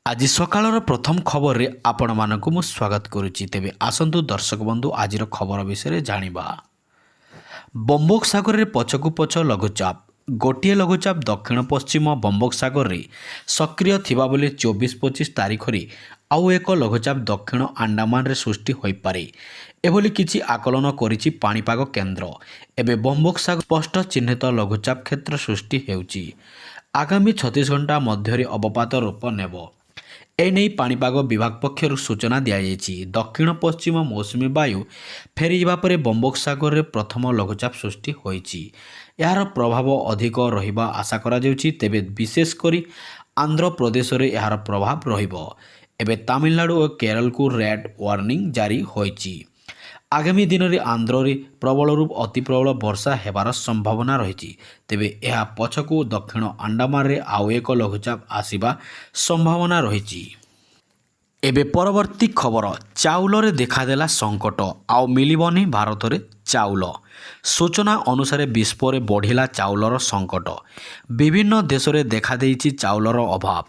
ଆଜି ସକାଳର ପ୍ରଥମ ଖବରରେ ଆପଣମାନଙ୍କୁ ମୁଁ ସ୍ୱାଗତ କରୁଛି। ତେବେ ଆସନ୍ତୁ ଦର୍ଶକ ବନ୍ଧୁ ଆଜିର ଖବର ବିଷୟରେ ଜାଣିବା। ବଙ୍ଗୋପସାଗରରେ ପଛକୁ ପଛ ଲଘୁଚାପ। ଗୋଟିଏ ଲଘୁଚାପ ଦକ୍ଷିଣ ପଶ୍ଚିମ ବଙ୍ଗୋପସାଗରରେ ସକ୍ରିୟ ଥିବା ବେଳେ 24-25 ତାରିଖରେ ଆଉ ଏକ ଲଘୁଚାପ ଦକ୍ଷିଣ ଆଣ୍ଡାମାନରେ ସୃଷ୍ଟି ହୋଇପାରେ ଏଭଳି କିଛି ଆକଳନ କରିଛି ପାଣିପାଗ କେନ୍ଦ୍ର। ଏବେ ବଙ୍ଗୋପସାଗର ସ୍ପଷ୍ଟ ଚିହ୍ନିତ ଲଘୁଚାପ କ୍ଷେତ୍ର ସୃଷ୍ଟି ହେଉଛି। ଆଗାମୀ 36 ଘଣ୍ଟା ମଧ୍ୟରେ ଅବପାତ ରୂପ ନେବ। ଏନେଇ ପାଣିପାଗ ବିଭାଗ ପକ୍ଷରୁ ସୂଚନା ଦିଆଯାଇଛି। ଦକ୍ଷିଣ ପଶ୍ଚିମ ମୌସୁମୀ ବାୟୁ ଫେରିଯିବା ପରେ ବଙ୍ଗୋପସାଗରରେ ପ୍ରଥମ ଲଘୁଚାପ ସୃଷ୍ଟି ହୋଇଛି। ଏହାର ପ୍ରଭାବ ଅଧିକ ରହିବା ଆଶା କରାଯାଉଛି। ତେବେ ବିଶେଷ କରି ଆନ୍ଧ୍ରପ୍ରଦେଶରେ ଏହାର ପ୍ରଭାବ ରହିବ। ଏବେ ତାମିଲନାଡୁ ଓ କେରଳକୁ ରେଡ୍ ୱାର୍ଣ୍ଣିଂ ଜାରି ହୋଇଛି। ଆଗାମୀ ଦିନରେ ଆନ୍ଧ୍ରରେ ପ୍ରବଳରୁ ଅତି ପ୍ରବଳ ବର୍ଷା ହେବାର ସମ୍ଭାବନା ରହିଛି। ତେବେ ଏହା ପଛକୁ ଦକ୍ଷିଣ ଆଣ୍ଡାମାନରେ ଆଉ ଏକ ଲଘୁଚାପ ଆସିବା ସମ୍ଭାବନା ରହିଛି। ଏବେ ପରବର୍ତ୍ତୀ ଖବର, ଚାଉଳରେ ଦେଖାଦେଲା ସଙ୍କଟ, ଆଉ ମିଳିବନି ଭାରତରେ ଚାଉଳ। ସୂଚନା ଅନୁସାରେ ବିଶ୍ୱରେ ବଢ଼ିଲା ଚାଉଳର ସଙ୍କଟ। ବିଭିନ୍ନ ଦେଶରେ ଦେଖାଦେଇଛି ଚାଉଳର ଅଭାବ।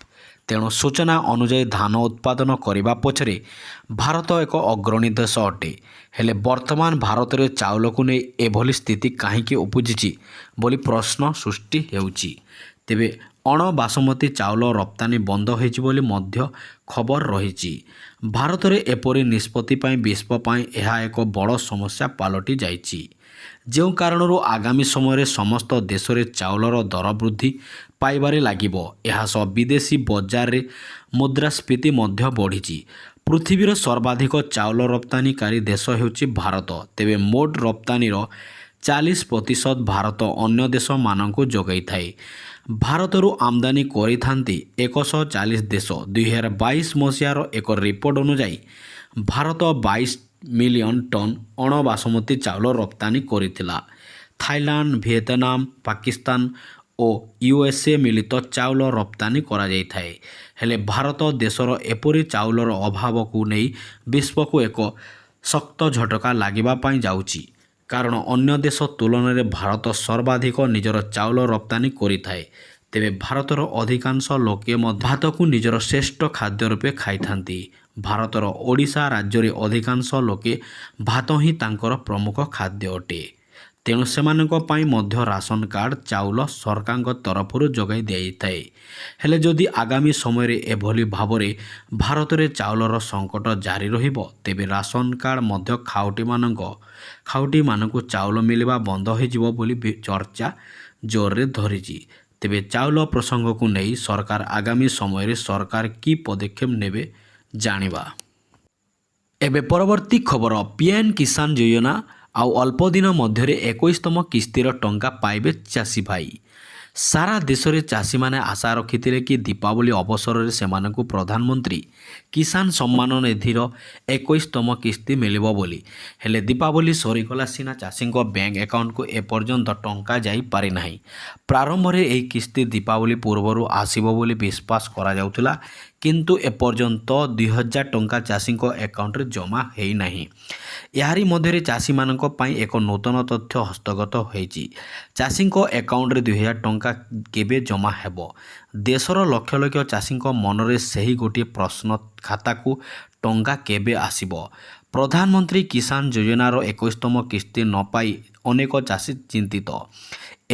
ତେଣୁ ସୂଚନା ଅନୁଯାୟୀ ଧାନ ଉତ୍ପାଦନ କରିବା ପଛରେ ଭାରତ ଏକ ଅଗ୍ରଣୀ ଦେଶ ଅଟେ। ହେଲେ ବର୍ତ୍ତମାନ ଭାରତରେ ଚାଉଳକୁ ନେଇ ଏଭଳି ସ୍ଥିତି କାହିଁକି ଉପୁଜିଛି ବୋଲି ପ୍ରଶ୍ନ ସୃଷ୍ଟି ହେଉଛି। ତେବେ ଅଣବାସୁମତୀ ଚାଉଳ ରପ୍ତାନି ବନ୍ଦ ହୋଇଛି ବୋଲି ମଧ୍ୟ ଖବର ରହିଛି। ଭାରତରେ ଏପରି ନିଷ୍ପତ୍ତି ପାଇଁ ବିଶ୍ୱ ପାଇଁ ଏହା ଏକ ବଡ଼ ସମସ୍ୟା ପାଲଟି ଯାଇଛି। ଯେଉଁ କାରଣରୁ ଆଗାମୀ ସମୟରେ ସମସ୍ତ ଦେଶରେ ଚାଉଳର ଦର ବୃଦ୍ଧି ପାଇବାରେ ଲାଗିବ। ଏହା ସହ ବିଦେଶୀ ବଜାରରେ ମୁଦ୍ରାସ୍ଫୀତି ମଧ୍ୟ ବଢ଼ିଛି। ପୃଥିବୀର ସର୍ବାଧିକ ଚାଉଳ ରପ୍ତାନିକାରୀ ଦେଶ ହେଉଛି ଭାରତ। ତେବେ ମୋଟ ରପ୍ତାନିର 40% ଭାରତ ଅନ୍ୟ ଦେଶମାନଙ୍କୁ ଯୋଗାଇଥାଏ। ଭାରତରୁ ଆମଦାନୀ କରିଥାନ୍ତି 140 ଦେଶ। 2022 ମସିହାର ଏକ ରିପୋର୍ଟ ଅନୁଯାୟୀ ଭାରତ 22 ମିଲିୟନ ଟନ୍ ଅଣବାସୁମତୀ ଚାଉଳ ରପ୍ତାନି କରିଥିଲା। ଥାଇଲାଣ୍ଡ, ଭିଏତନାମ, ପାକିସ୍ତାନ ଓ ୟୁଏସ୍ଏ ମିଳିତ ଚାଉଳ ରପ୍ତାନି କରାଯାଇଥାଏ। ହେଲେ ଭାରତ ଦେଶର ଏପରି ଚାଉଳର ଅଭାବକୁ ନେଇ ବିଶ୍ୱକୁ ଏକ ଶକ୍ତ ଝଟକା ଲାଗିବା ପାଇଁ ଯାଉଛି। କାରଣ ଅନ୍ୟ ଦେଶ ତୁଳନାରେ ଭାରତ ସର୍ବାଧିକ ନିଜର ଚାଉଳ ରପ୍ତାନି କରିଥାଏ। ତେବେ ଭାରତର ଅଧିକାଂଶ ଲୋକେ ମଧ୍ୟ ଭାତକୁ ନିଜର ଶ୍ରେଷ୍ଠ ଖାଦ୍ୟ ରୂପେ ଖାଇଥାନ୍ତି। ଭାରତର ଓଡ଼ିଶା ରାଜ୍ୟରେ ଅଧିକାଂଶ ଲୋକେ ଭାତ ହିଁ ତାଙ୍କର ପ୍ରମୁଖ ଖାଦ୍ୟ ଅଟେ। ତେଣୁ ସେମାନଙ୍କ ପାଇଁ ମଧ୍ୟ ରାସନ କାର୍ଡ଼ ଚାଉଳ ସରକାରଙ୍କ ତରଫରୁ ଯୋଗାଇ ଦିଆଯାଇଥାଏ। ହେଲେ ଯଦି ଆଗାମୀ ସମୟରେ ଏଭଳି ଭାବରେ ଭାରତରେ ଚାଉଳର ସଙ୍କଟ ଜାରି ରହିବ, ତେବେ ରାସନ କାର୍ଡ଼ ମଧ୍ୟ ଖାଉଟିମାନଙ୍କୁ ଚାଉଳ ମିଳିବା ବନ୍ଦ ହୋଇଯିବ ବୋଲି ଚର୍ଚ୍ଚା ଜୋରରେ ଧରିଛି। ତେବେ ଚାଉଳ ପ୍ରସଙ୍ଗକୁ ନେଇ ସରକାର ଆଗାମୀ ସମୟରେ ସରକାର କି ପଦକ୍ଷେପ ନେବେ ଜାଣିବା। ଏବେ ପରବର୍ତ୍ତୀ ଖବର, ପିଏମ୍ କିଷାନ ଯୋଜନା ଆଉ ଅଳ୍ପ ଦିନ ମଧ୍ୟରେ 21ତମ କିସ୍ତିର ଟଙ୍କା ପାଇବେ ଚାଷୀ ଭାଇ। ସାରା ଦେଶରେ ଚାଷୀମାନେ ଆଶା ରଖିଥିଲେ କି ଦୀପାବଳି ଅବସରରେ ସେମାନଙ୍କୁ ପ୍ରଧାନମନ୍ତ୍ରୀ କିଷାନ ସମ୍ମାନ ନିଧିର 21ତମ କିସ୍ତି ମିଳିବ ବୋଲି। ହେଲେ ଦୀପାବଳି ସରିଗଲା ସିନା ଚାଷୀଙ୍କ ବ୍ୟାଙ୍କ ଆକାଉଣ୍ଟକୁ ଏପର୍ଯ୍ୟନ୍ତ ଟଙ୍କା ଯାଇ ପାରିନାହିଁ। ପ୍ରାରମ୍ଭରେ ଏହି କିସ୍ତି ଦୀପାବଳି ପୂର୍ବରୁ ଆସିବ ବୋଲି ବିଶ୍ୱାସ କରାଯାଉଥିଲା, କିନ୍ତୁ ଏପର୍ଯ୍ୟନ୍ତ 2000 ଟଙ୍କା ଚାଷୀଙ୍କ ଆକାଉଣ୍ଟରେ ଜମା ହୋଇନାହିଁ। ଏହାରି ମଧ୍ୟରେ ଚାଷୀମାନଙ୍କ ପାଇଁ ଏକ ନୂତନ ତଥ୍ୟ ହସ୍ତଗତ ହୋଇଛି। ଚାଷୀଙ୍କ ଆକାଉଣ୍ଟରେ 2000 ଟଙ୍କା କେବେ ଜମା ହେବ? ଦେଶର ଲକ୍ଷ ଲକ୍ଷ ଚାଷୀଙ୍କ ମନରେ ସେହି ଗୋଟିଏ ପ୍ରଶ୍ନ, ଖାତାକୁ ଟଙ୍କା କେବେ ଆସିବ? ପ୍ରଧାନମନ୍ତ୍ରୀ କିଷାନ ଯୋଜନାର 21ତମ କିସ୍ତି ନ ପାଇ ଅନେକ ଚାଷୀ ଚିନ୍ତିତ।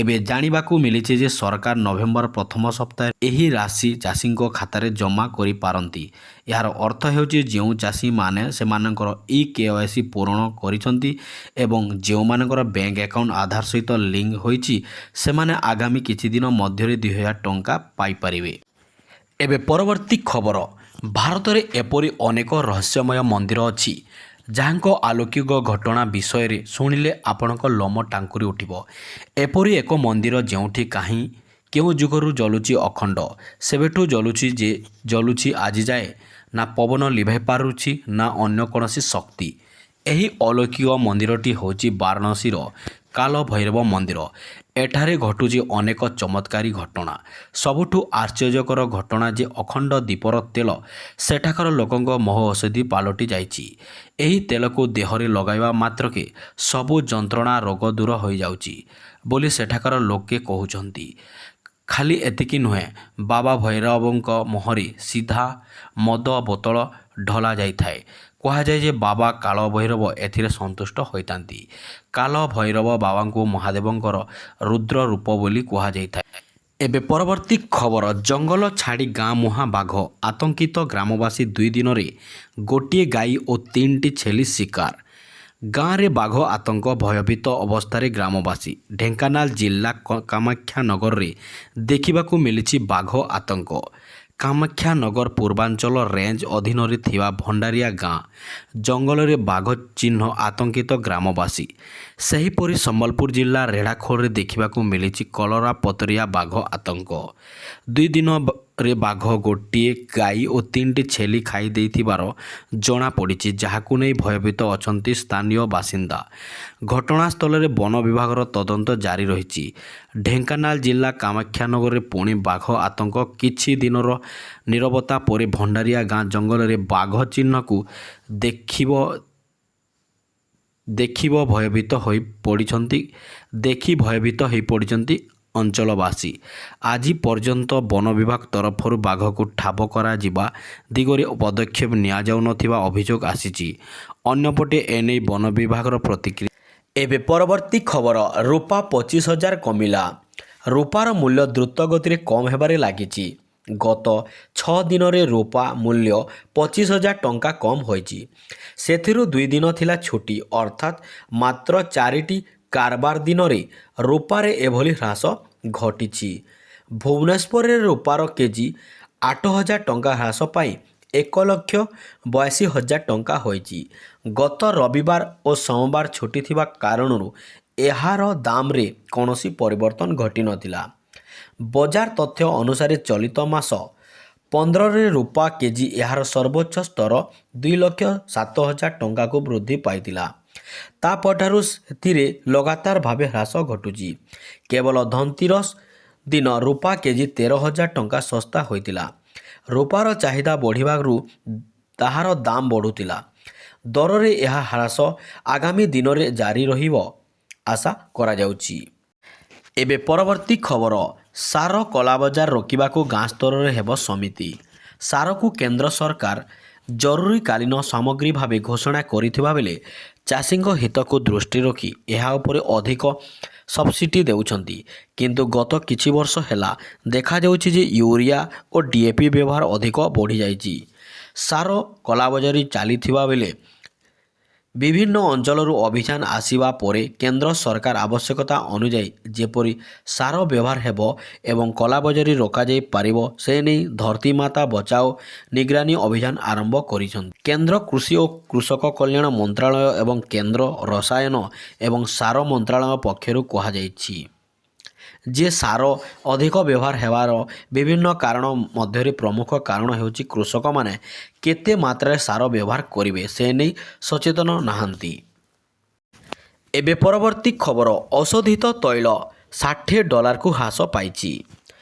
ଏବେ ଜାଣିବାକୁ ମିଳିଛି ଯେ ସରକାର ନଭେମ୍ବର ପ୍ରଥମ ସପ୍ତାହରେ ଏହି ରାଶି ଚାଷୀଙ୍କ ଖାତାରେ ଜମା କରିପାରନ୍ତି। ଏହାର ଅର୍ଥ ହେଉଛି ଯେଉଁ ଚାଷୀମାନେ ସେମାନଙ୍କର eKYC ପୂରଣ କରିଛନ୍ତି ଏବଂ ଯେଉଁମାନଙ୍କର ବ୍ୟାଙ୍କ ଆକାଉଣ୍ଟ ଆଧାର ସହିତ ଲିଙ୍କ ହୋଇଛି, ସେମାନେ ଆଗାମୀ କିଛି ଦିନ ମଧ୍ୟରେ 2000 ଟଙ୍କା ପାଇପାରିବେ। ଏବେ ପରବର୍ତ୍ତୀ ଖବର, ଭାରତରେ ଏପରି ଅନେକ ରହସ୍ୟମୟ ମନ୍ଦିର ଅଛି ଯାହାଙ୍କ ଅଲୌକିକ ଘଟଣା ବିଷୟରେ ଶୁଣିଲେ ଆପଣଙ୍କ ଲୋମ ଟାଙ୍କୁରି ଉଠିବ। ଏପରି ଏକ ମନ୍ଦିର ଯେଉଁଠି କେଉଁ ଯୁଗରୁ ଜଳୁଛି ଅଖଣ୍ଡ, ସେବେଠୁ ଜଳୁଛି ଆଜି ଯାଏ, ନା ପବନ ଲିଭାଇ ପାରୁଛି ନା ଅନ୍ୟ କୌଣସି ଶକ୍ତି। ଏହି ଅଲୌକିକ ମନ୍ଦିରଟି ହେଉଛି ବାରାଣସୀର କାଲଭୈରବ ମନ୍ଦିର। ଏଠାରେ ଘଟୁଛି ଅନେକ ଚମତ୍କାରୀ ଘଟଣା। ସବୁଠୁ ଆଶ୍ଚର୍ଯ୍ୟକର ଘଟଣା ଯେ ଅଖଣ୍ଡ ଦୀପର ତେଲ ସେଠାକାର ଲୋକଙ୍କ ମହୌଷଧି ପାଲଟି ଯାଇଛି। ଏହି ତେଲକୁ ଦେହରେ ଲଗାଇବା ମାତ୍ରକେ ସବୁ ଯନ୍ତ୍ରଣା ରୋଗ ଦୂର ହୋଇଯାଉଛି ବୋଲି ସେଠାକାର ଲୋକେ କହୁଛନ୍ତି। ଖାଲି ଏତିକି ନୁହେଁ, ବାବା ଭୈରବଙ୍କ ମୁହଁରେ ସିଧା ମଦ ବୋତଳ ଢଳା ଯାଇଥାଏ। କୁହାଯାଏ ଯେ ବାବା କାଳ ଭୈରବ ଏଥିରେ ସନ୍ତୁଷ୍ଟ ହୋଇଥାନ୍ତି। କାଳ ଭୈରବ ବାବାଙ୍କୁ ମହାଦେବଙ୍କର ରୁଦ୍ର ରୂପ ବୋଲି କୁହାଯାଇଥାଏ। ଏବେ ପରବର୍ତ୍ତୀ ଖବର, ଜଙ୍ଗଲ ଛାଡ଼ି ଗାଁ ମୁହାଁ ବାଘ ଆତଙ୍କିତ ଗ୍ରାମବାସୀ 2 ଦିନରେ ଗୋଟିଏ ଗାଈ ଓ 3ଟି ଛେଳି ଶିକାର। ଗାଁରେ ବାଘ ଆତଙ୍କ, ଭୟଭୀତ ଅବସ୍ଥାରେ ଗ୍ରାମବାସୀ। ଢେଙ୍କାନାଳ ଜିଲ୍ଲା କାମାକ୍ଷାନଗରରେ ଦେଖିବାକୁ ମିଳିଛି ବାଘ ଆତଙ୍କ। କାମାକ୍ଷାନଗର ପୂର୍ବାଞ୍ଚଳ ରେଞ୍ଜ ଅଧୀନରେ ଥିବା ଭଣ୍ଡାରିଆ ଗାଁ ଜଙ୍ଗଲରେ ବାଘ ଚିହ୍ନ ଆତଙ୍କିତ ଗ୍ରାମବାସୀ। ସେହିପରି ସମ୍ବଲପୁର ଜିଲ୍ଲା ରେଢ଼ାଖୋଲରେ ଦେଖିବାକୁ ମିଳିଛି କଲରାପତରିଆ ବାଘ ଆତଙ୍କ। 2 ଦିନରେ ବାଘ ଗୋଟିଏ ଗାଈ ଓ 3ଟି ଛେଳି ଖାଇ ଦେଇଥିବାର ଜଣାପଡ଼ିଛି, ଯାହାକୁ ନେଇ ଭୟଭୀତ ଅଛନ୍ତି ସ୍ଥାନୀୟ ବାସିନ୍ଦା। ଘଟଣାସ୍ଥଳରେ ବନ ବିଭାଗର ତଦନ୍ତ ଜାରି ରହିଛି। ଢେଙ୍କାନାଳ ଜିଲ୍ଲା କାମାକ୍ଷାନଗରରେ ପୁଣି ବାଘ ଆତଙ୍କ। କିଛି ଦିନର ନୀରବତା ପରେ ଭଣ୍ଡାରିଆ ଗାଁ ଜଙ୍ଗଲରେ ବାଘ ଚିହ୍ନକୁ ଦେଖି ଭୟଭୀତ ହୋଇପଡ଼ିଛନ୍ତି ଅଞ୍ଚଳବାସୀ। ଆଜି ପର୍ଯ୍ୟନ୍ତ ବନ ବିଭାଗ ତରଫରୁ ବାଘକୁ ଠାବ କରାଯିବା ଦିଗରେ ପଦକ୍ଷେପ ନିଆଯାଉନଥିବା ଅଭିଯୋଗ ଆସିଛି। ଅନ୍ୟପଟେ ଏନେଇ ବନ ବିଭାଗର ପ୍ରତିକ୍ରିୟା। ଏବେ ପରବର୍ତ୍ତୀ ଖବର, ରୂପା 25,000 କମିଲା। ରୂପାର ମୂଲ୍ୟ ଦ୍ରୁତ ଗତିରେ କମ୍ ହେବାରେ ଲାଗିଛି। ଗତ 6 ଦିନରେ ରୂପା ମୂଲ୍ୟ 25,000 ଟଙ୍କା କମ୍ ହୋଇଛି। ସେଥିରୁ 2 ଦିନ ଥିଲା ଛୁଟି, ଅର୍ଥାତ୍ ମାତ୍ର 4ଟି କାରବାର ଦିନରେ ରୂପାରେ ଏଭଳି ହ୍ରାସ ଘଟିଛି। ଭୁବନେଶ୍ୱରରେ ରୂପାର କେଜି 8,000 ଟଙ୍କା ହ୍ରାସ ପାଇ 1,82,000 ଟଙ୍କା ହୋଇଛି। ଗତ ରବିବାର ଓ ସୋମବାର ଛୁଟି ଥିବା କାରଣରୁ ଏହାର ଦାମରେ କୌଣସି ପରିବର୍ତ୍ତନ ଘଟିନଥିଲା। ବଜାର ତଥ୍ୟ ଅନୁସାରେ ଚଳିତ ମାସ 15ରେ ରୂପା କେଜି ଏହାର ସର୍ବୋଚ୍ଚ ସ୍ତର 2,07,000 ଟଙ୍କାକୁ ବୃଦ୍ଧି ପାଇଥିଲା। ତାପରଠାରୁ ସେଥିରେ ଲଗାତାର ଭାବେ ହ୍ରାସ ଘଟୁଛି। କେବଳ ଧନତେରସ ଦିନ ରୂପା କେଜି 13,000 ଟଙ୍କା ଶସ୍ତା ହୋଇଥିଲା। ରୂପାର ଚାହିଦା ବଢ଼ିବାରୁ ତାହାର ଦାମ ବଢ଼ୁଥିଲା। ଦରରେ ଏହା ହ୍ରାସ ଆଗାମୀ ଦିନରେ ଜାରି ରହିବ ଆଶା କରାଯାଉଛି। ଏବେ ପରବର୍ତ୍ତୀ ଖବର, ସାର କଳାବଜାର ରୋକିବାକୁ ଗାଁ ସ୍ତରରେ ହେବ ସମିତି। ସାରକୁ କେନ୍ଦ୍ର ସରକାର ଜରୁରୀକାଳୀନ ସାମଗ୍ରୀ ଭାବେ ଘୋଷଣା କରିଥିବା ବେଳେ ଚାଷୀଙ୍କ ହିତକୁ ଦୃଷ୍ଟିରେ ରଖି ଏହା ଉପରେ ଅଧିକ ସବସିଡି ଦେଉଛନ୍ତି। କିନ୍ତୁ ଗତ କିଛି ବର୍ଷ ହେଲା ଦେଖାଯାଉଛି ଯେ ୟୁରିଆ ଓ DAP ବ୍ୟବହାର ଅଧିକ ବଢ଼ିଯାଇଛି। ସାର କଳାବଜାରୀ ଚାଲିଥିବା ବେଳେ ବିଭିନ୍ନ ଅଞ୍ଚଳରୁ ଅଭିଯାନ ଆସିବା ପରେ କେନ୍ଦ୍ର ସରକାର ଆବଶ୍ୟକତା ଅନୁଯାୟୀ ଯେପରି ସାର ବ୍ୟବହାର ହେବ ଏବଂ କଳାବଜାରୀ ରୋକାଯାଇ ପାରିବ ସେ ନେଇ ଧରତୀମାତା ବଚାଓ ନିଗରାନୀ ଅଭିଯାନ ଆରମ୍ଭ କରିଛନ୍ତି। କେନ୍ଦ୍ର କୃଷି ଓ କୃଷକ କଲ୍ୟାଣ ମନ୍ତ୍ରାଳୟ ଏବଂ କେନ୍ଦ୍ର ରସାୟନ ଏବଂ ସାର ମନ୍ତ୍ରାଳୟ ପକ୍ଷରୁ କୁହାଯାଇଛି ଯେ ସାର ଅଧିକ ବ୍ୟବହାର ହେବାର ବିଭିନ୍ନ କାରଣ ମଧ୍ୟରେ ପ୍ରମୁଖ କାରଣ ହେଉଛି କୃଷକମାନେ କେତେ ମାତ୍ରାରେ ସାର ବ୍ୟବହାର କରିବେ ସେ ନେଇ ସଚେତନ ନାହାନ୍ତି। ଏବେ ପରବର୍ତ୍ତୀ ଖବର, ଔଷଧିତ ତୈଳ $60କୁ ହ୍ରାସ ପାଇଛି।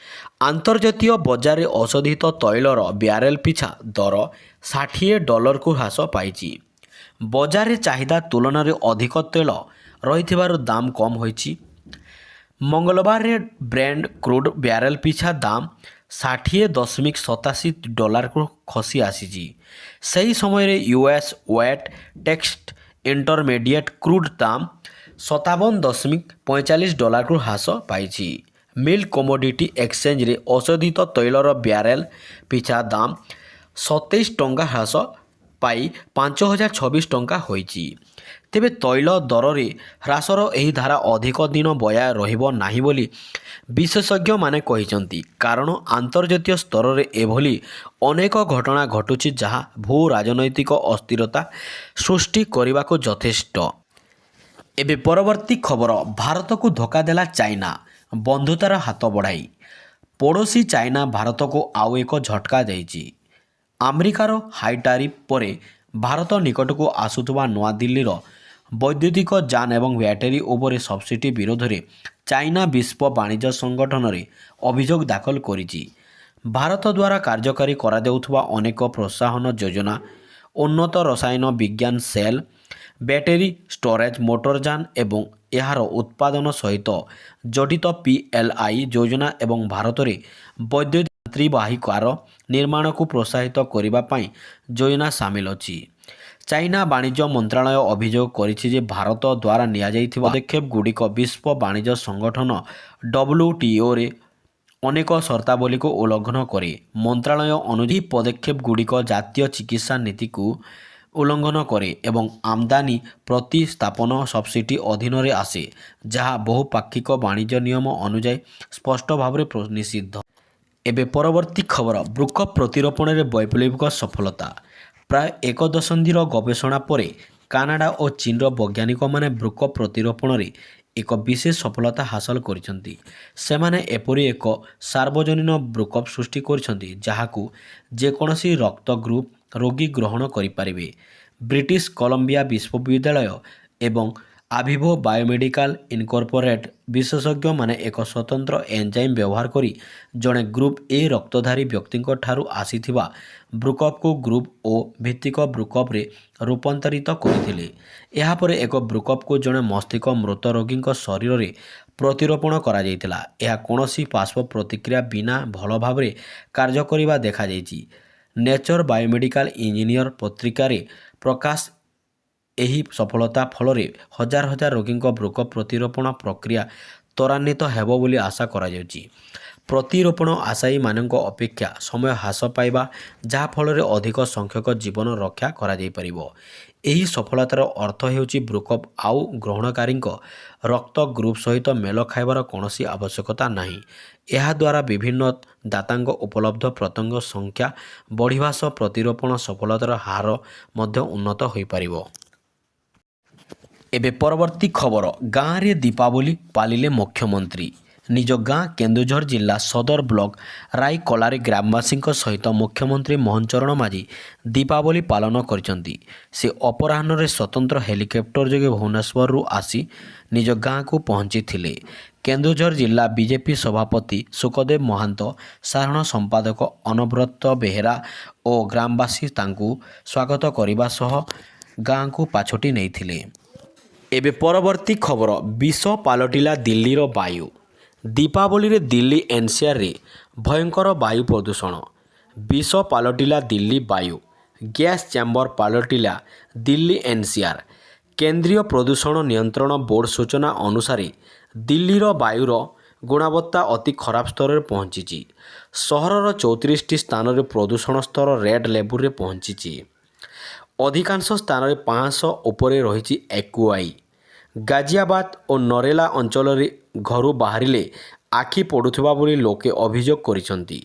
ଆନ୍ତର୍ଜାତୀୟ ବଜାରରେ ଔଷଧିତ ତୈଳର ବ୍ୟାରେଲ ପିଛା ଦର $60କୁ ହ୍ରାସ ପାଇଛି। ବଜାରରେ ଚାହିଦା ତୁଳନାରେ ଅଧିକ ତୈଳ ରହିଥିବାରୁ ଦାମ କମ୍ ହୋଇଛି। ମଙ୍ଗଳବାରରେ ବ୍ରେଣ୍ଟ କ୍ରୁଡ୍ ବ୍ୟାରେଲ ପିଛା ଦାମ $60.87କୁ ଖସି ଆସିଛି। ସେହି ସମୟରେ US west Texas intermediate crude ଦାମ $57.45କୁ ହ୍ରାସ ପାଇଛି। ମିଲ୍କ କମୋଡିଟି ଏକ୍ସଚେଞ୍ଜରେ ଔଷଧିତ ତୈଳର ବ୍ୟାରେଲ ପିଛା ଦାମ $27 ହ୍ରାସ ପାଇ $5,026 ଟଙ୍କା ହୋଇଛି। ତେବେ ତୈଳ ଦରରେ ହ୍ରାସର ଏହି ଧାରା ଅଧିକ ଦିନ ବଜାୟ ରହିବ ନାହିଁ ବୋଲି ବିଶେଷଜ୍ଞମାନେ କହିଛନ୍ତି। କାରଣ ଆନ୍ତର୍ଜାତୀୟ ସ୍ତରରେ ଏଭଳି ଅନେକ ଘଟଣା ଘଟୁଛି ଯାହା ଭୂ ରାଜନୈତିକ ଅସ୍ଥିରତା ସୃଷ୍ଟି କରିବାକୁ ଯଥେଷ୍ଟ। ଏବେ ପରବର୍ତ୍ତୀ ଖବର, ଭାରତକୁ ଧୋକା ଦେଲା ଚାଇନା, ବନ୍ଧୁତାର ହାତ ବଢ଼ାଇ। ପଡ଼ୋଶୀ ଚାଇନା ଭାରତକୁ ଆଉ ଏକ ଝଟକା ଦେଇଛି। ଆମେରିକାର ହାଇ ଟାରିଫ ପରେ ଭାରତ ନିକଟକୁ ଆସୁଥିବା ନୂଆଦିଲ୍ଲୀର ବୈଦ୍ୟୁତିକ ଯାନ ଏବଂ ବ୍ୟାଟେରୀ ଉପରେ ସବସିଡି ବିରୋଧରେ ଚାଇନା ବିଶ୍ୱ ବାଣିଜ୍ୟ ସଂଗଠନରେ ଅଭିଯୋଗ ଦାଖଲ କରିଛି। ଭାରତ ଦ୍ୱାରା କାର୍ଯ୍ୟକାରୀ କରାଯାଉଥିବା ଅନେକ ପ୍ରୋତ୍ସାହନ ଯୋଜନା, ଉନ୍ନତ ରସାୟନ ବିଜ୍ଞାନ ସେଲ୍, ବ୍ୟାଟେରୀ ଷ୍ଟୋରେଜ୍ ମୋଟରଯାନ ଏବଂ ଏହାର ଉତ୍ପାଦନ ସହିତ ଜଡ଼ିତ PLI ଯୋଜନା ଏବଂ ଭାରତରେ ବୈଦ୍ୟୁତିକ ଯାନ୍ତ୍ରୀବାହୀ କାର ନିର୍ମାଣକୁ ପ୍ରୋତ୍ସାହିତ କରିବା ପାଇଁ ଯୋଜନା ସାମିଲ ଅଛି। ଚାଇନା ବାଣିଜ୍ୟ ମନ୍ତ୍ରଣାଳୟ ଅଭିଯୋଗ କରିଛି ଯେ ଭାରତ ଦ୍ୱାରା ନିଆଯାଇଥିବା ପଦକ୍ଷେପଗୁଡ଼ିକ ବିଶ୍ୱ ବାଣିଜ୍ୟ ସଂଗଠନ WTOରେ ଅନେକ ସର୍ତ୍ତାବଳୀକୁ ଉଲ୍ଲଂଘନ କରେ। ମନ୍ତ୍ରଣାଳୟ ଅନୁଯାୟୀ ପଦକ୍ଷେପଗୁଡ଼ିକ ଜାତୀୟ ଚିକିତ୍ସା ନୀତିକୁ ଉଲ୍ଲଂଘନ କରେ ଏବଂ ଆମଦାନୀ ପ୍ରତିସ୍ଥାପନ ସବସିଡି ଅଧୀନରେ ଆସେ, ଯାହା ବହୁପାକ୍ଷିକ ବାଣିଜ୍ୟ ନିୟମ ଅନୁଯାୟୀ ସ୍ପଷ୍ଟ ଭାବରେ ନିଷିଦ୍ଧ। ଏବେ ପରବର୍ତ୍ତୀ ଖବର, ବୃକକ୍ ପ୍ରତିରୋପଣରେ ବୈପ୍ଳବିକ ସଫଳତା। ପ୍ରାୟ ଏକ ଦଶନ୍ଧିର ଗବେଷଣା ପରେ କାନାଡା ଓ ଚୀନର ବୈଜ୍ଞାନିକମାନେ ବୃକକ୍ ପ୍ରତିରୋପଣରେ ଏକ ବିଶେଷ ସଫଳତା ହାସଲ କରିଛନ୍ତି। ସେମାନେ ଏପରି ଏକ ସାର୍ବଜନୀନ ବୃକକ୍ ସୃଷ୍ଟି କରିଛନ୍ତି ଯାହାକୁ ଯେକୌଣସି ରକ୍ତ ଗ୍ରୁପ୍ ରୋଗୀ ଗ୍ରହଣ କରିପାରିବେ। ବ୍ରିଟିଶ କଲମ୍ବିଆ ବିଶ୍ୱବିଦ୍ୟାଳୟ ଏବଂ ଆଭିଭୋ ବାୟୋମେଡିକାଲ ଇନକର୍ପୋରେଟ୍ ବିଶେଷଜ୍ଞମାନେ ଏକ ସ୍ୱତନ୍ତ୍ର ଏନଜାଇମ୍ ବ୍ୟବହାର କରି ଜଣେ ଗ୍ରୁପ୍ ଏ ରକ୍ତଧାରୀ ବ୍ୟକ୍ତିଙ୍କ ଠାରୁ ଆସିଥିବା ବୃକକ୍କୁ ଗ୍ରୁପ୍ ଓ ଭିତ୍ତିକ ବୃକକ୍ରେ ରୂପାନ୍ତରିତ କରିଥିଲେ। ଏହାପରେ ଏକ ବୃକକ୍କୁ ଜଣେ ମସ୍ତିଷ୍କ ମୃତ ରୋଗୀଙ୍କ ଶରୀରରେ ପ୍ରତିରୋପଣ କରାଯାଇଥିଲା। ଏହା କୌଣସି ପାର୍ଶ୍ୱ ପ୍ରତିକ୍ରିୟା ବିନା ଭଲ ଭାବରେ କାର୍ଯ୍ୟ କରିବା ଦେଖାଯାଇଛି। ନେଚର ବାୟୋମେଡିକାଲ ଇଞ୍ଜିନିୟର ପତ୍ରିକାରେ ପ୍ରକାଶ ଏହି ସଫଳତା ଫଳରେ ହଜାର ହଜାର ରୋଗୀଙ୍କ ବୃକକ୍ ପ୍ରତିରୋପଣ ପ୍ରକ୍ରିୟା ତ୍ୱରାନ୍ୱିତ ହେବ ବୋଲି ଆଶା କରାଯାଉଛି। ପ୍ରତିରୋପଣ ଆଶାୟୀମାନଙ୍କ ଅପେକ୍ଷା ସମୟ ହ୍ରାସ ପାଇବା, ଯାହାଫଳରେ ଅଧିକ ସଂଖ୍ୟକ ଜୀବନ ରକ୍ଷା କରାଯାଇପାରିବ। ଏହି ସଫଳତାର ଅର୍ଥ ହେଉଛି ବୃକକ୍ ଆଉ ଗ୍ରହଣକାରୀଙ୍କ ରକ୍ତ ଗ୍ରୁପ୍ ସହିତ ମେଳ ଖାଇବାର କୌଣସି ଆବଶ୍ୟକତା ନାହିଁ। ଏହାଦ୍ୱାରା ବିଭିନ୍ନ ଦାତାଙ୍କ ଉପଲବ୍ଧ ପ୍ରତ୍ୟଙ୍ଗ ସଂଖ୍ୟା ବଢ଼ିବା ସହ ପ୍ରତିରୋପଣ ସଫଳତାର ହାର ମଧ୍ୟ ଉନ୍ନତ ହୋଇପାରିବ। ଏବେ ପରବର୍ତ୍ତୀ ଖବର, ଗାଁରେ ଦୀପାବଳି ପାଳିଲେ ମୁଖ୍ୟମନ୍ତ୍ରୀ। ନିଜ ଗାଁ କେନ୍ଦୁଝର ଜିଲ୍ଲା ସଦର ବ୍ଲକ ରାଇକଲାରେ ଗ୍ରାମବାସୀଙ୍କ ସହିତ ମୁଖ୍ୟମନ୍ତ୍ରୀ ମୋହନ ଚରଣ ମାଝୀ ଦୀପାବଳି ପାଳନ କରିଛନ୍ତି। ସେ ଅପରାହ୍ନରେ ସ୍ୱତନ୍ତ୍ର ହେଲିକପ୍ଟର ଯୋଗେ ଭୁବନେଶ୍ୱରରୁ ଆସି ନିଜ ଗାଁକୁ ପହଞ୍ଚିଥିଲେ। କେନ୍ଦୁଝର ଜିଲ୍ଲା ବିଜେପି ସଭାପତି ସୁକଦେବ ମହାନ୍ତ, ସାଧାରଣ ସମ୍ପାଦକ ଅନବ୍ରତ ବେହେରା ଓ ଗ୍ରାମବାସୀ ତାଙ୍କୁ ସ୍ୱାଗତ କରିବା ସହ ଗାଁକୁ ପାଛୋଟି ନେଇଥିଲେ। ଏବେ ପରବର୍ତ୍ତୀ ଖବର, ବିଷ ପାଲଟିଲା ଦିଲ୍ଲୀର ବାୟୁ। ଦୀପାବଳିରେ ଦିଲ୍ଲୀ ଏନସିଆରରେ ଭୟଙ୍କର ବାୟୁ ପ୍ରଦୂଷଣ। ବିଷ ପାଲଟିଲା ଦିଲ୍ଲୀ ବାୟୁ। ଗ୍ୟାସ୍ ଚାମ୍ବର ପାଲଟିଲା ଦିଲ୍ଲୀ ଏନସିଆର। କେନ୍ଦ୍ରୀୟ ପ୍ରଦୂଷଣ ନିୟନ୍ତ୍ରଣ ବୋର୍ଡ ସୂଚନା ଅନୁସାରେ ଦିଲ୍ଲୀର ବାୟୁର ଗୁଣବତ୍ତା ଅତି ଖରାପ ସ୍ତରରେ ପହଞ୍ଚିଛି। ସହରର 34ଟି ସ୍ଥାନରେ ପ୍ରଦୂଷଣ ସ୍ତର ରେଡ୍ ଲେବୁଲରେ ପହଞ୍ଚିଛି। ଅଧିକାଂଶ ସ୍ଥାନରେ 500 ଉପରେ ରହିଛି AQI। ଗାଜିଆବାଦ ଓ ନରେଲା ଅଞ୍ଚଳରେ ଘରୁ ବାହାରିଲେ ଆଖି ପଡ଼ୁଥିବା ବୋଲି ଲୋକେ ଅଭିଯୋଗ କରିଛନ୍ତି।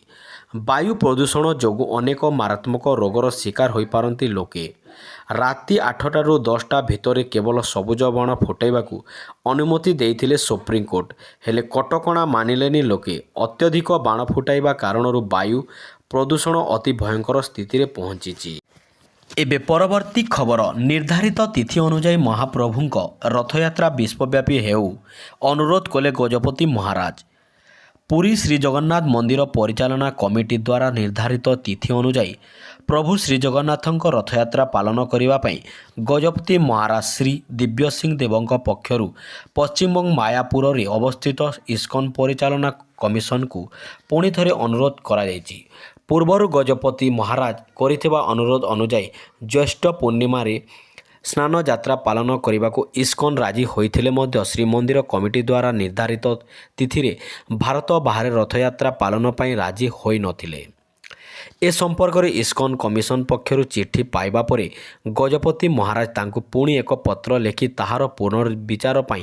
ବାୟୁ ପ୍ରଦୂଷଣ ଯୋଗୁଁ ଅନେକ ମାରାତ୍ମକ ରୋଗର ଶିକାର ହୋଇପାରନ୍ତି ଲୋକେ। ରାତି 8ଟାରୁ 10ଟା ଭିତରେ କେବଳ ସବୁଜ ବାଣ ଫୁଟାଇବାକୁ ଅନୁମତି ଦେଇଥିଲେ ସୁପ୍ରିମକୋର୍ଟ। ହେଲେ କଟକଣା ମାନିଲେନି ଲୋକେ। ଅତ୍ୟଧିକ ବାଣ ଫୁଟାଇବା କାରଣରୁ ବାୟୁ ପ୍ରଦୂଷଣ ଅତି ଭୟଙ୍କର ସ୍ଥିତିରେ ପହଞ୍ଚିଛି। ଏବେ ପରବର୍ତ୍ତୀ ଖବର, ନିର୍ଦ୍ଧାରିତ ତିଥି ଅନୁଯାୟୀ ମହାପ୍ରଭୁଙ୍କ ରଥଯାତ୍ରା ବିଶ୍ୱବ୍ୟାପୀ ହେଉ, ଅନୁରୋଧ କଲେ ଗଜପତି ମହାରାଜ। ପୁରୀ ଶ୍ରୀଜଗନ୍ନାଥ ମନ୍ଦିର ପରିଚାଳନା କମିଟି ଦ୍ୱାରା ନିର୍ଦ୍ଧାରିତ ତିଥି ଅନୁଯାୟୀ ପ୍ରଭୁ ଶ୍ରୀଜଗନ୍ନାଥଙ୍କ ରଥଯାତ୍ରା ପାଳନ କରିବା ପାଇଁ ଗଜପତି ମହାରାଜ ଶ୍ରୀ ଦିବ୍ୟସିଂହ ଦେବଙ୍କ ପକ୍ଷରୁ ପଶ୍ଚିମବଙ୍ଗ ମାୟାପୁରରେ ଅବସ୍ଥିତ ଇସ୍କନ ପରିଚାଳନା କମିଶନକୁ ପୁଣି ଥରେ ଅନୁରୋଧ କରାଯାଇଛି। ପୂର୍ବରୁ ଗଜପତି ମହାରାଜ କରିଥିବା ଅନୁରୋଧ ଅନୁଯାୟୀ ଜ୍ୟେଷ୍ଠ ପୂର୍ଣ୍ଣିମାରେ ସ୍ନାନଯାତ୍ରା ପାଳନ କରିବାକୁ ଇସ୍କନ ରାଜି ହୋଇଥିଲେ ମଧ୍ୟ ଶ୍ରୀମନ୍ଦିର କମିଟି ଦ୍ୱାରା ନିର୍ଦ୍ଧାରିତ ତିଥିରେ ଭାରତ ବାହାରେ ରଥଯାତ୍ରା ପାଳନ ପାଇଁ ରାଜି ହୋଇନଥିଲେ। ଏ ସମ୍ପର୍କରେ ଇସ୍କନ କମିଶନ ପକ୍ଷରୁ ଚିଠି ପାଇବା ପରେ ଗଜପତି ମହାରାଜ ତାଙ୍କୁ ପୁଣି ଏକ ପତ୍ର ଲେଖି ତାହାର ପୁନର୍ବିଚାର ପାଇଁ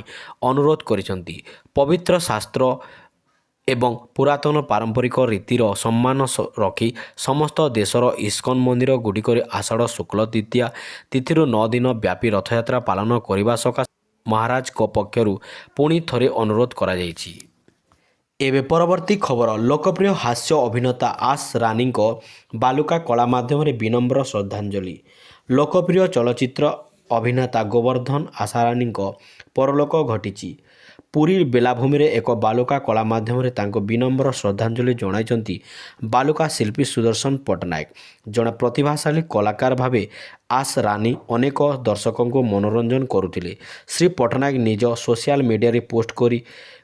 ଅନୁରୋଧ କରିଛନ୍ତି। ପବିତ୍ର ଶାସ୍ତ୍ର ଏବଂ ପୁରାତନ ପାରମ୍ପରିକ ରୀତିର ସମ୍ମାନ ରଖି ସମସ୍ତ ଦେଶର ଇସ୍କନ ମନ୍ଦିର ଗୁଡ଼ିକରେ ଆଷାଢ଼ ଶୁକ୍ଳ ଦ୍ୱିତୀୟା ତିଥିରୁ 9 ଦିନ ବ୍ୟାପୀ ରଥଯାତ୍ରା ପାଳନ କରିବା ସକାଶେ ମହାରାଜଙ୍କ ପକ୍ଷରୁ ପୁଣି ଥରେ ଅନୁରୋଧ କରାଯାଇଛି। ଏବେ ପରବର୍ତ୍ତୀ ଖବର, ଲୋକପ୍ରିୟ ହାସ୍ୟ ଅଭିନେତା ଆଶ୍ ରାନୀଙ୍କ ବାଲୁକା କଳା ମାଧ୍ୟମରେ ବିନମ୍ର ଶ୍ରଦ୍ଧାଞ୍ଜଳି। ଲୋକପ୍ରିୟ ଚଳଚ୍ଚିତ୍ର ଅଭିନେତା ଗୋବର୍ଦ୍ଧନ ଆଶାରାଣୀଙ୍କ ପରଲୋକ ଘଟିଛି। ପୁରୀ ବେଲାଭୂମିରେ ଏକ ବାଲୁକା କଳା ମାଧ୍ୟମରେ ତାଙ୍କୁ ବିନମ୍ର ଶ୍ରଦ୍ଧାଞ୍ଜଳି ଜଣାଇଛନ୍ତି ବାଲୁକା ଶିଳ୍ପୀ ସୁଦର୍ଶନ ପଟ୍ଟନାୟକ। ଜଣେ ପ୍ରତିଭାଶାଳୀ କଳାକାର ଭାବେ ଆଶାରାଣୀ ଅନେକ ଦର୍ଶକଙ୍କୁ ମନୋରଞ୍ଜନ କରୁଥିଲେ। ଶ୍ରୀ ପଟ୍ଟନାୟକ ନିଜ ସୋସିଆଲ ମିଡ଼ିଆରେ ପୋଷ୍ଟ କରି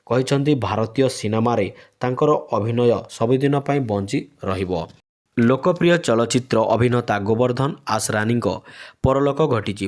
କହିଛନ୍ତି ଭାରତୀୟ ସିନେମାରେ ତାଙ୍କର ଅଭିନୟ ସବୁଦିନ ପାଇଁ ବଞ୍ଚି ରହିବ। ଲୋକପ୍ରିୟ ଚଳଚ୍ଚିତ୍ର ଅଭିନେତା ଗୋବର୍ଦ୍ଧନ ଆଶାରାଣୀଙ୍କ ପରଲୋକ ଘଟିଛି।